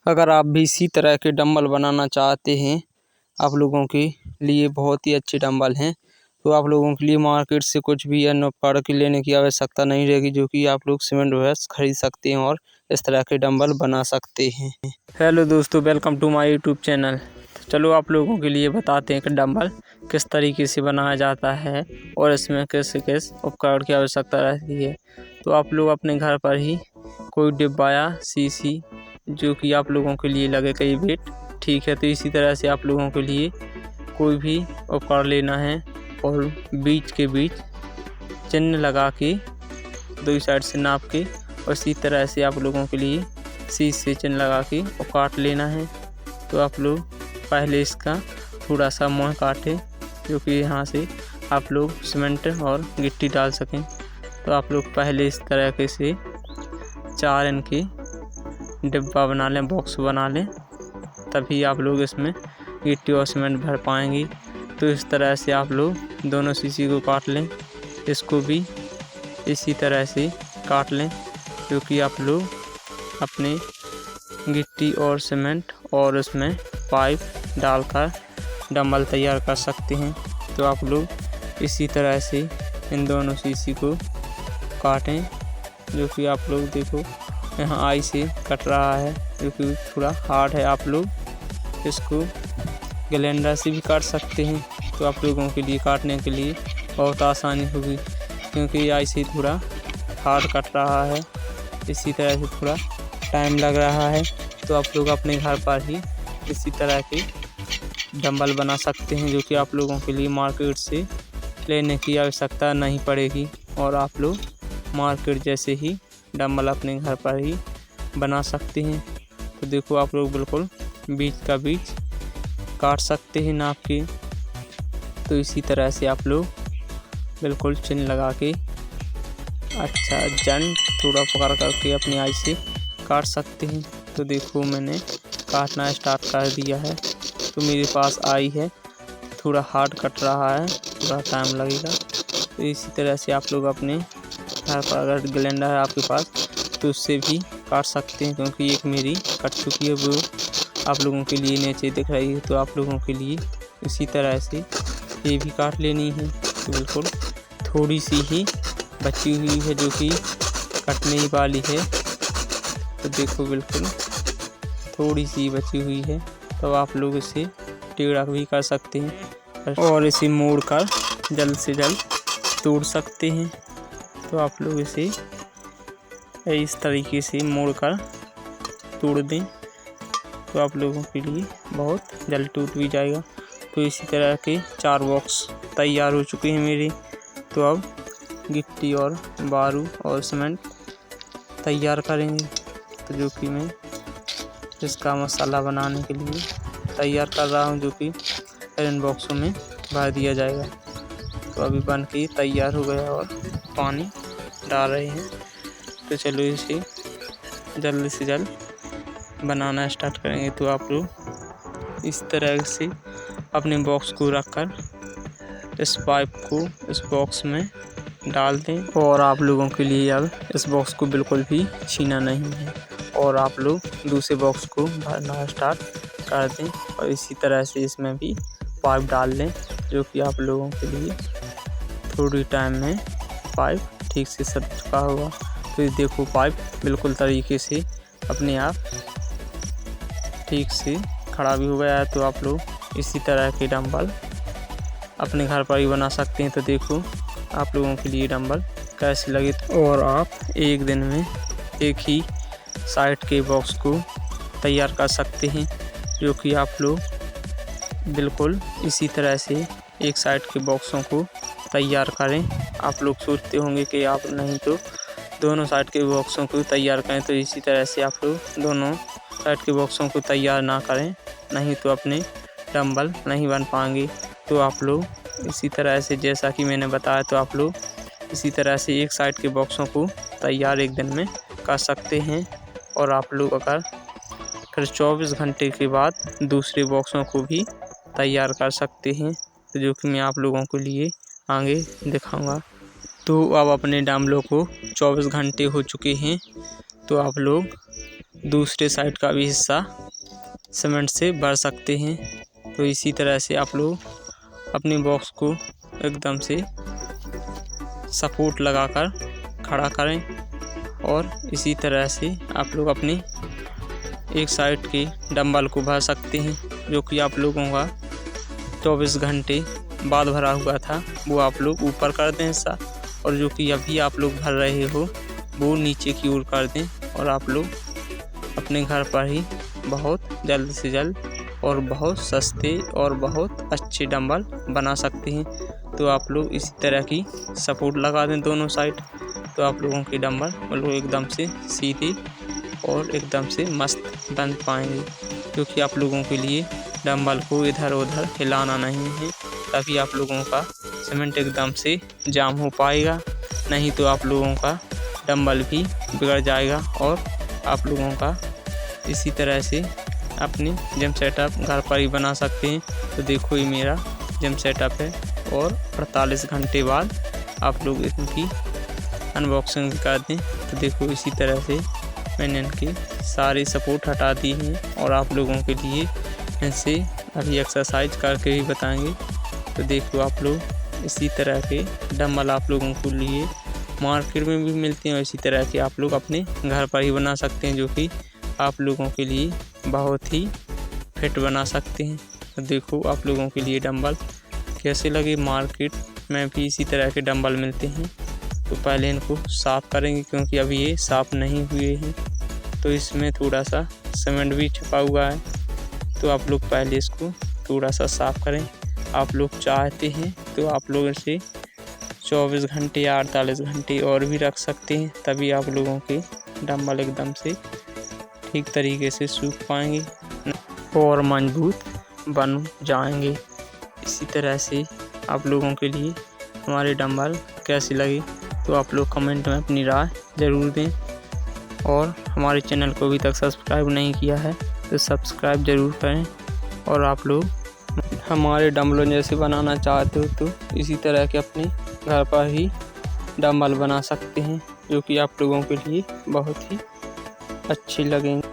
अगर आप भी इसी तरह के डंबल बनाना चाहते हैं, आप लोगों के लिए बहुत ही अच्छे डंबल हैं। तो आप लोगों के लिए मार्केट से कुछ भी अन्य उपकरण की लेने की आवश्यकता नहीं रहेगी, जो कि आप लोग सीमेंट वेयर्स खरीद सकते हैं और इस तरह के डंबल बना सकते हैं। हेलो दोस्तों, welcome to my YouTube channel. चलो आप लोगों के लिए बताते हैं कि डंबल किस तरीके से बनाया जाता है और इसमें किस किस उपकरण की आवश्यकता रहती है। तो आप लोग अपने घर पर ही कोई डिब्बा या शीशी जो कि आप लोगों के लिए लगे कई वेट, ठीक है। तो इसी तरह से आप लोगों के लिए कोई भी उपकरण लेना है और बीच के बीच चिन्ह लगा के दो साइड से नाप के और इसी तरह से आप लोगों के लिए शीश से चिन्ह लगा के और काट लेना है। तो आप लोग पहले इसका थोड़ा सा मुँह काटें, जो कि यहाँ से आप लोग सीमेंट और गिट्टी डाल सकें। तो आप लोग पहले इस तरह के से 4 इंच की डिब्बा बना लें, बॉक्स बना लें, तभी आप लोग इसमें गिट्टी और सीमेंट भर पाएंगे। तो इस तरह से आप लोग दोनों शीशी को काट लें, इसको भी इसी तरह से काट लें, क्योंकि आप लोग अपने गिट्टी और सीमेंट और उसमें पाइप डालकर डंबल तैयार कर सकते हैं। तो आप लोग इसी तरह से इन दोनों शीशी को काटें, जो कि आप लोग देखो यहाँ आई से कट रहा है, जो कि थोड़ा हार्ड है। आप लोग इसको ग्राइंडर से भी काट सकते हैं, तो आप लोगों के लिए काटने के लिए बहुत आसानी होगी, क्योंकि आई से थोड़ा हार्ड कट रहा है, इसी तरह से थोड़ा टाइम लग रहा है। तो आप लोग अपने घर पर ही इसी तरह के डंबल बना सकते हैं, जो कि आप लोगों के लिए मार्केट से लेने की आवश्यकता नहीं पड़ेगी और आप लोग मार्केट जैसे ही डंबल अपने घर पर ही बना सकते हैं। तो देखो आप लोग बिल्कुल बीच का बीच काट सकते हैं नाप के। तो इसी तरह से आप लोग बिल्कुल चिन्ह लगा के अच्छा जन थोड़ा पकड़ करके अपनी आई से काट सकते हैं। तो देखो मैंने काटना स्टार्ट कर दिया है, तो मेरे पास आई है, थोड़ा हार्ड कट रहा है, थोड़ा टाइम लगेगा। तो इसी तरह से आप लोग अपने घर पर अगर ग्राइंडर है आपके पास तो उससे भी काट सकते हैं, क्योंकि एक मेरी कट चुकी है, वो आप लोगों के लिए नीचे दिख रही है। तो आप लोगों के लिए इसी तरह से ये भी काट लेनी है। तो बिल्कुल थोड़ी सी ही बची हुई है, जो कि कटने ही वाली है। तो देखो बिल्कुल थोड़ी सी बची हुई है, तो आप लोग इसे टेढ़ा भी कर सकते हैं और इसे मोड़ कर जल्द से जल्द तोड़ सकते हैं। तो आप लोग इसे इस तरीके से मोड़ कर तोड़ दें, तो आप लोगों के लिए बहुत जल्द टूट भी जाएगा। तो इसी तरह के 4 बॉक्स तैयार हो चुके हैं मेरे। तो अब गिट्टी और बारू और सीमेंट तैयार करेंगे, तो जो कि मैं इसका मसाला बनाने के लिए तैयार कर रहा हूँ, जो कि इन बॉक्सों में भर दिया जाएगा। तो अभी बन के तैयार हो गया और पानी डाल रहे हैं। तो चलो इसे जल्द से जल्द बनाना स्टार्ट करेंगे। तो आप लोग इस तरह से अपने बॉक्स को रखकर इस पाइप को इस बॉक्स में डाल दें, और आप लोगों के लिए अब इस बॉक्स को बिल्कुल भी छीना नहीं है, और आप लोग दूसरे बॉक्स को भरना स्टार्ट कर दें और इसी तरह से इसमें भी पाइप डाल लें, जो कि आप लोगों के लिए थोड़ी टाइम में पाइप ठीक से सट चुका होगा। तो ये देखो पाइप बिल्कुल तरीके से अपने आप ठीक से खड़ा भी हो गया है। तो आप लोग इसी तरह के डंबल अपने घर पर ही बना सकते हैं। तो देखो आप लोगों के लिए डंबल कैसे लगे, और आप एक दिन में एक ही साइड के बॉक्स को तैयार कर सकते हैं, जो कि आप लोग बिल्कुल इसी तरह से एक साइड के बॉक्सों को तैयार करें। आप लोग सोचते होंगे कि आप नहीं तो दोनों साइड के बॉक्सों को तैयार करें, तो इसी तरह से आप लोग दोनों साइड के बॉक्सों को तैयार ना करें, नहीं तो अपने डंबल नहीं बन पाएंगे। तो आप लोग इसी तरह से जैसा कि मैंने बताया, तो आप लोग इसी तरह से एक साइड के बॉक्सों को तैयार एक दिन में कर सकते हैं, और आप लोग अगर फिर 24 घंटे के बाद दूसरे बॉक्सों को भी तैयार कर सकते हैं, तो जो कि मैं आप लोगों के लिए आगे दिखाऊंगा। तो अब अपने डंबलों को 24 घंटे हो चुके हैं, तो आप लोग दूसरे साइड का भी हिस्सा सीमेंट से भर सकते हैं। तो इसी तरह से आप लोग अपनी बॉक्स को एकदम से सपोर्ट लगाकर खड़ा करें और इसी तरह से आप लोग अपनी एक साइड के डंबल को भर सकते हैं, जो कि आप लोगों का 24 घंटे बाद भरा हुआ था वो आप लोग ऊपर कर दें हिस्सा, और जो कि अभी आप लोग भर रहे हो वो नीचे की ओर कर दें। और आप लोग अपने घर पर ही बहुत जल्द से जल्द और बहुत सस्ते और बहुत अच्छे डंबल बना सकते हैं। तो आप लोग इसी तरह की सपोर्ट लगा दें दोनों साइड, तो आप लोगों के डंबल वो एकदम से सीधे और एकदम से मस्त बन पाएंगे। क्योंकि आप लोगों के लिए डंबल को इधर उधर हिलाना नहीं है, तभी आप लोगों का सीमेंट एकदम से जाम हो पाएगा। नहीं तो आप लोगों का डंबल भी बिगड़ जाएगा और आप लोगों का इसी तरह से अपनी जिम सेटअप घर पर ही बना सकते हैं। तो देखो ये मेरा जिम सेटअप है और 48 घंटे बाद आप लोग इनकी अनबॉक्सिंग कर दें। तो देखो इसी तरह से मैंने इनकी सारी सपोर्ट हटा दी है और आप लोगों के लिए इनसे अभी एक्सरसाइज करके भी बताएंगे। तो देखो आप लोग इसी तरह के डंबल आप लोगों के लिए मार्केट में भी मिलते हैं और इसी तरह के आप लोग अपने घर पर ही बना सकते हैं, जो कि आप लोगों के लिए बहुत ही फिट बना सकते हैं। तो देखो आप लोगों के लिए डंबल कैसे लगे। मार्केट में भी इसी तरह के डंबल मिलते हैं। तो पहले इनको साफ़ करेंगे क्योंकि अभी ये साफ़ नहीं हुए हैं, तो इसमें थोड़ा सा सीमेंट भी छुपा हुआ है। तो आप लोग पहले इसको थोड़ा सा साफ़ करें। आप लोग चाहते हैं तो आप लोग इसे 24 घंटे या 48 घंटे और भी रख सकते हैं, तभी आप लोगों के डंबल एकदम से ठीक तरीके से सूख पाएंगे और मजबूत बन जाएंगे। इसी तरह से आप लोगों के लिए हमारे डंबल कैसे लगे तो आप लोग कमेंट में अपनी राय ज़रूर दें। और हमारे चैनल को अभी तक सब्सक्राइब नहीं किया है तो सब्सक्राइब ज़रूर करें। और आप लोग हमारे डंबलों जैसे बनाना चाहते हो तो इसी तरह के अपने घर पर ही डंबल बना सकते हैं, जो कि आप लोगों के लिए बहुत ही अच्छे लगेंगे।